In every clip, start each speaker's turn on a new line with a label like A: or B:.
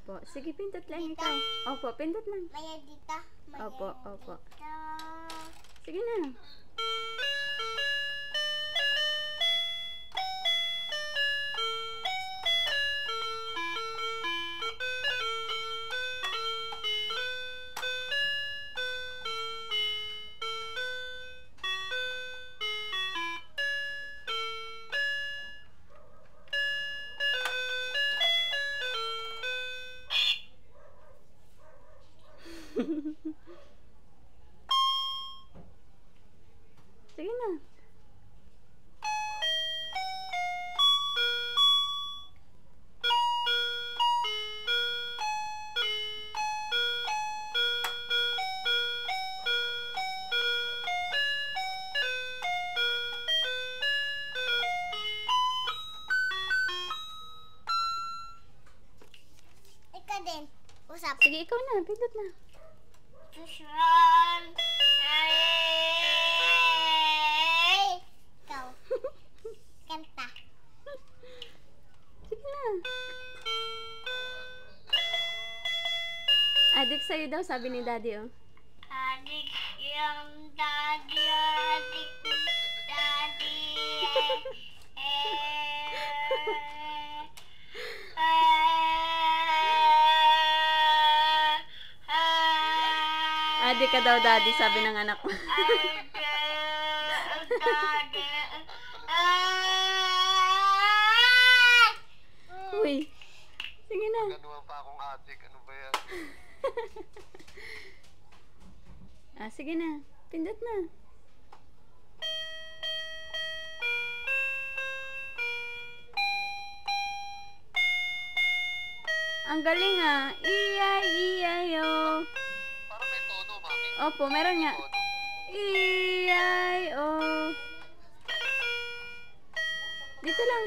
A: Opo. Sige, pindot lang
B: Dito?
A: ikaw. Opo, pindot lang.
B: Maya dito. Maya
A: Opo, opo.
B: dito.
A: Sige na. Sige na.
B: Ikaw din. Usap.
A: Sige, ikaw na. Pindot na.
B: Susuran. Ay! Ikaw. Kanta.
A: Sige na. Adik sa'yo daw, sabi ni daddy, oh.
B: Adik yung daddy, adik daddy.
A: Adik ka daw, daddy, sabi ng anak ko. Uy. Sige na.
C: Ganuhan pa akong adik. Ano ba yan?
A: Sige na. Pindot na. Ang galing ah. Iyay, iyayo.
C: Parang may tono, mami.
A: Opo, meron nga.
C: Tono.
A: Iyay, oh. Dito lang.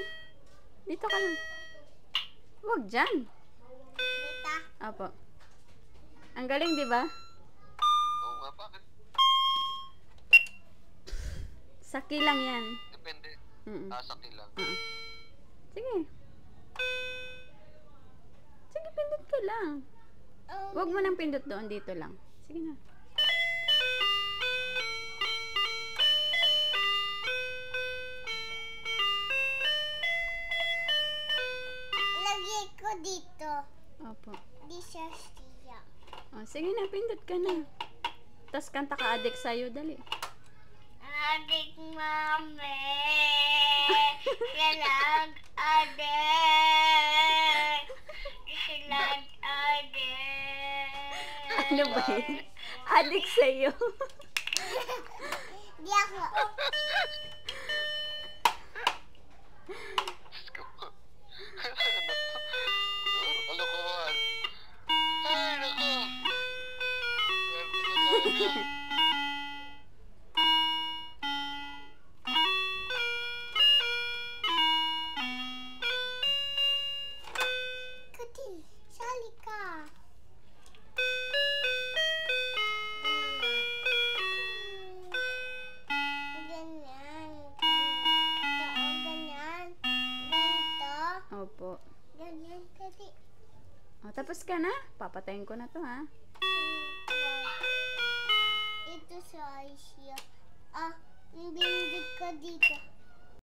A: Dito ka lang. Huwag dyan.
B: Dita.
A: Opo. Ang galing, di ba?
C: Oo nga, bakit?
A: Saki lang yan.
C: Depende.
A: Mm-mm.
C: Sakit lang.
A: Sige. Sige, pindot ka lang. Huwag mo nang pindot doon. Dito lang. Sige na.
B: Lagay ko dito.
A: Opo.
B: Di siya siya.
A: Sige na, pindot ka na. Tapos kanta ka, adik sa'yo. Dali.
B: Adik mami. Silag adik. Silag adik.
A: Ano ba yun? Adik sa'yo.
B: Di ako.
C: Diyos ko. Ano to? Kalokohan. Ay, nako. Swerte ko talaga.
B: Kutin, sali ka. Ganyan. Ganito. Ganyan. Ganito.
A: Opo.
B: Ganyan. Tadi.
A: Tapos ka na? Papatayin ko na to, ha?
B: Ito sa siya. Yung binigay ko dito.